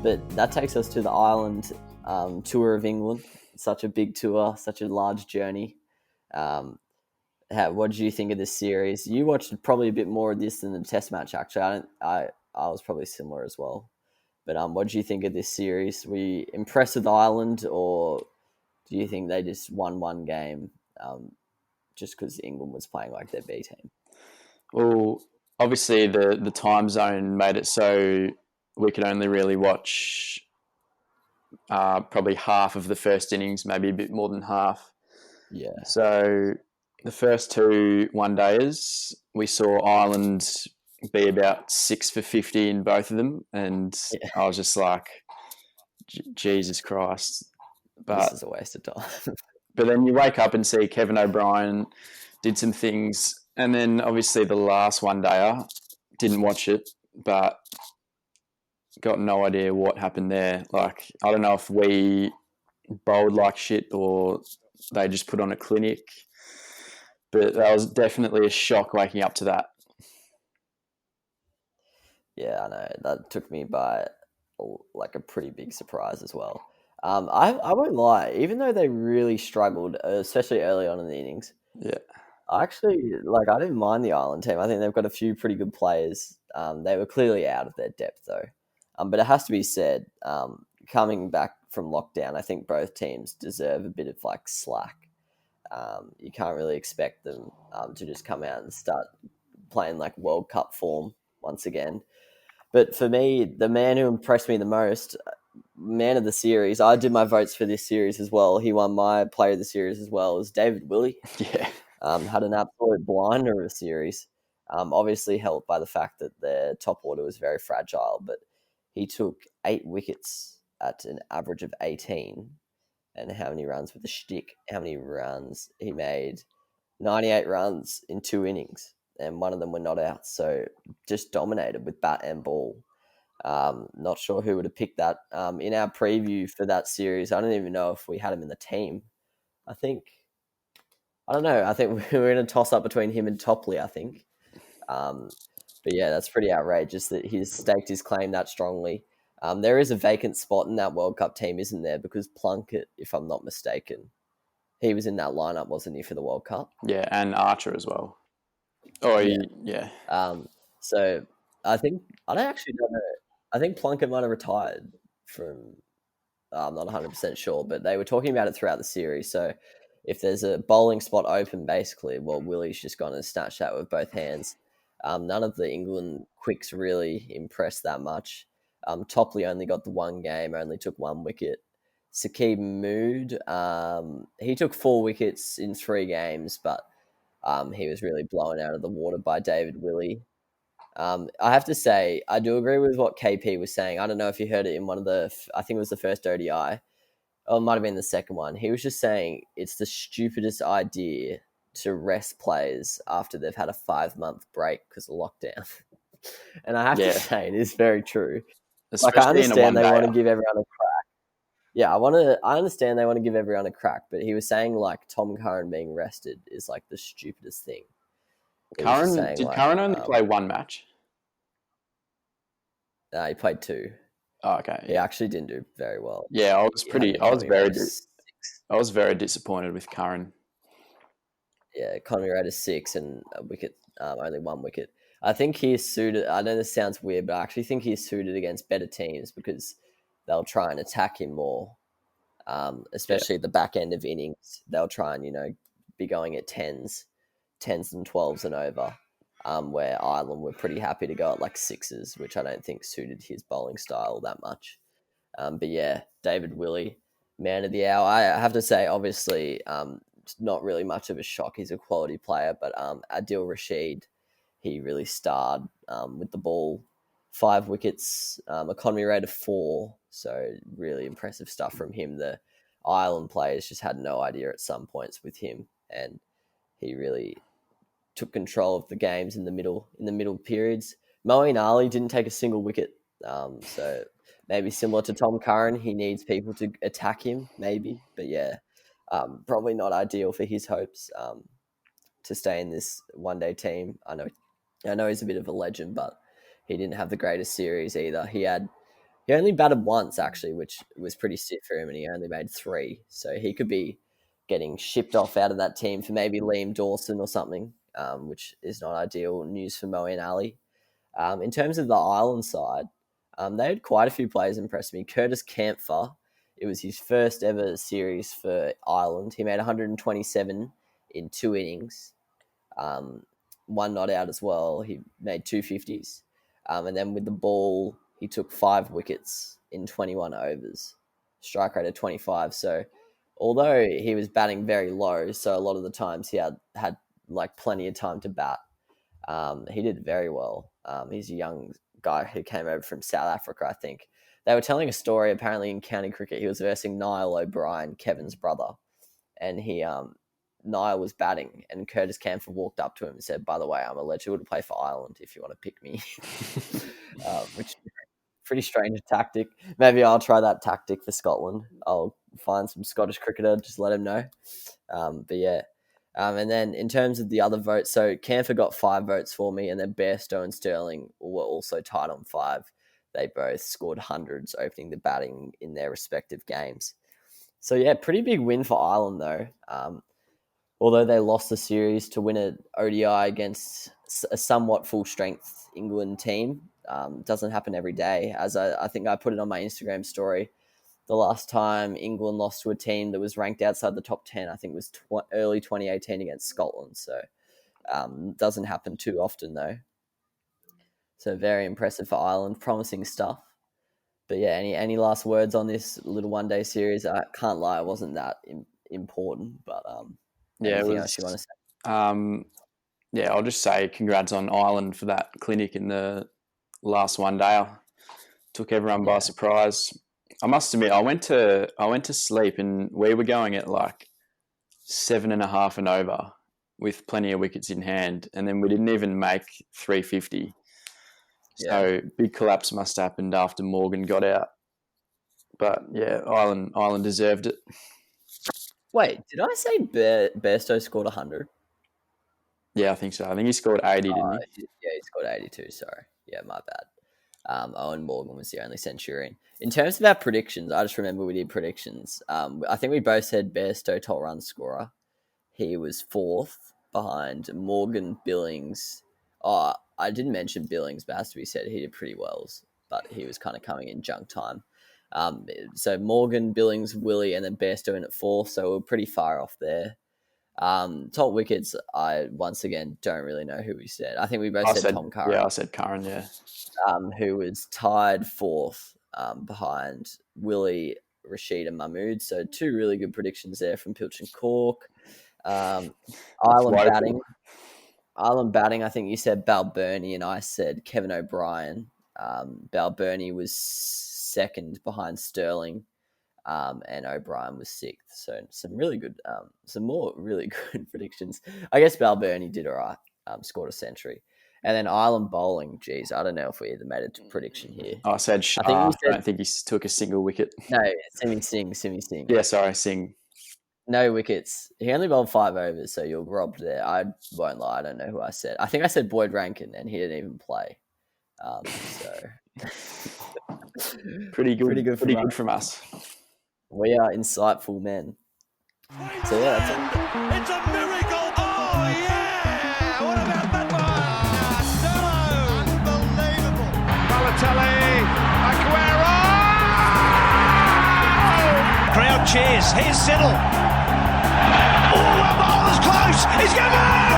But that takes us to the Ireland tour of England. Such a big tour, such a large journey. What did you think of this series? You watched probably a bit more of this than the Test match. Actually, I was probably similar as well. But what did you think of this series? Were you impressed with Ireland, or do you think they just won one game just because England was playing like their B team? Well, obviously the time zone made it so we could only really watch probably half of the first innings, maybe a bit more than half. Yeah. So the first two one-dayers, we saw Ireland be about 6 for 50 in both of them. And Yeah. I was just like, Jesus Christ. This is a waste of time. But then you wake up and see Kevin O'Brien did some things. And then obviously the last one-dayer, didn't watch it, but got no idea what happened there. Like, I don't know if we bowled like shit or they just put on a clinic. But that was definitely a shock waking up to that. Yeah, I know. That took me by like a pretty big surprise as well. I won't lie, even though they really struggled, especially early on in the innings, Yeah. I didn't mind the Ireland team. I think they've got a few pretty good players. They were clearly out of their depth though. But it has to be said, coming back from lockdown, I think both teams deserve a bit of like slack. You can't really expect them to just come out and start playing like World Cup form once again. But for me, the man who impressed me the most, man of the series, I did my votes for this series as well. He won my player of the series as well, is David Willey. Yeah. Had an absolute blinder of a series. Obviously helped by the fact that their top order was very fragile, but he took 8 wickets at an average of 18. And how many runs with the shtick? How many runs he made? 98 runs in 2 innings, and one of them were not out. So just dominated with bat and ball. Not sure who would have picked that. In our preview for that series, I don't even know if we had him in the team. I don't know. I think we were in a toss up between him and Topley, I think. But yeah, that's pretty outrageous that he's staked his claim that strongly. There is a vacant spot in that World Cup team, isn't there? Because Plunkett, if I'm not mistaken, he was in that lineup, wasn't he, for the World Cup? Yeah, and Archer as well. Oh, yeah. So I think I don't actually know. I think Plunkett might have retired from. I'm not 100% sure, but they were talking about it throughout the series. So if there's a bowling spot open, basically, well, Willie's just gone and snatched that with both hands. None of the England quicks really impressed that much. Topley only got the one game, only took 1 wicket. Saqib Mood, he took 4 wickets in 3 games, but he was really blown out of the water by David Willey. I have to say, I do agree with what KP was saying. I don't know if you heard it in one of I think it was the first ODI, or it might have been the second one. He was just saying it's the stupidest idea to rest players after they've had a 5-month break because of lockdown. And I have to say, it is very true. Especially I understand they want to day. give everyone a crack. Yeah, I understand they want to give everyone a crack, but he was saying like Tom Curran being rested is like the stupidest thing. Curran only play 1 match? He played 2. Oh, okay. He actually didn't do very well. Yeah, I was very disappointed with Curran. Yeah, economy rate is 6 and a wicket, only 1 wicket. I think he is suited. I know this sounds weird, but I actually think he's suited against better teams because they'll try and attack him more, especially at the back end of innings. They'll try and be going at 10s and 12s and over. Where Ireland were pretty happy to go at like 6s, which I don't think suited his bowling style that much. But yeah, David Willey, man of the hour. I have to say, obviously, it's not really much of a shock. He's a quality player, but Adil Rashid, he really starred with the ball. 5 wickets, economy rate of 4. So really impressive stuff from him. The Ireland players just had no idea at some points with him, and he really took control of the games in the middle periods. Moeen Ali didn't take a single wicket, so maybe similar to Tom Curran, he needs people to attack him, maybe. But yeah, probably not ideal for his hopes to stay in this one-day team. I know he's a bit of a legend, but he didn't have the greatest series either. He had He only batted once, actually, which was pretty stiff for him, and he only made 3. So he could be getting shipped off out of that team for maybe Liam Dawson or something, which is not ideal news for Moeen Ali. In terms of the Ireland side, they had quite a few players impress me. Curtis Campher, it was his first ever series for Ireland. He made 127 in 2 innings, one not out as well. He made 250s. And then with the ball, he took 5 wickets in 21 overs, strike rate of 25. So although he was batting very low, so a lot of the times he had like plenty of time to bat, he did very well. He's a young guy who came over from South Africa, I think. They were telling a story apparently in county cricket. He was versing Niall O'Brien, Kevin's brother, and Niall was batting, and Curtis Campher walked up to him and said, "By the way, I'm eligible to play for Ireland if you want to pick me," which is a pretty strange tactic. Maybe I'll try that tactic for Scotland. I'll find some Scottish cricketer, just let him know. But yeah. And then in terms of the other votes, so Campher got 5 votes for me, and then Bairstow and Sterling were also tied on 5. They both scored hundreds, opening the batting in their respective games. So yeah, pretty big win for Ireland though. Although they lost the series to win an ODI against a somewhat full-strength England team. Doesn't happen every day. As I think I put it on my Instagram story, the last time England lost to a team that was ranked outside the top 10, I think it was early 2018 against Scotland. So doesn't happen too often though. So very impressive for Ireland, promising stuff. But yeah, any last words on this little one-day series? I can't lie, it wasn't that important, but anything else you want to say? Yeah, I'll just say congrats on Ireland for that clinic in the last one day. Took everyone by surprise. I must admit, I went to sleep and we were going at like 7.5 and over with plenty of wickets in hand, and then we didn't even make 350. So big collapse must have happened after Morgan got out. But yeah, Ireland deserved it. Wait, did I say Bairstow scored 100? Yeah, I think so. I think he scored 80, didn't he? Yeah, he scored 82, sorry. Yeah, my bad. Owen Morgan was the only Centurion. In terms of our predictions, I just remember we did predictions. I think we both said Bairstow top run scorer. He was 4th behind Morgan, Billings. Oh, I didn't mention Billings, but has to be said he did pretty well, but he was kind of coming in junk time. So Morgan, Billings, Willie, and then Bairstow in at 4th, so we're pretty far off there. Top wickets, I once again don't really know who we said. I think we both said Tom Curran. Yeah, I said Curran, yeah. Who was tied 4th behind Willie, Rashid, and Mahmood. So 2 really good predictions there from Pilch and Cork. Ireland batting, I think you said Balburney and I said Kevin O'Brien. Balburney was 2nd behind Sterling, and O'Brien was 6th. So some really good, some more really good predictions. I guess Balburney did all right, scored a century. And then Ireland bowling, geez, I don't know if we either made a prediction here. I said Shah. I don't think he took a single wicket. No, Simi Singh. Yeah, sorry, Singh. No wickets. He only bowled 5 overs, so you're robbed there. I won't lie, I don't know who I said. I think I said Boyd Rankin, and he didn't even play. So pretty good from us. We are insightful men. So yeah, that's it. It's a miracle! Oh yeah! What about that one? Unbelievable! Balotelli, Aguero! Crowd cheers. Here's Siddle. Oh, the ball is close. He's going.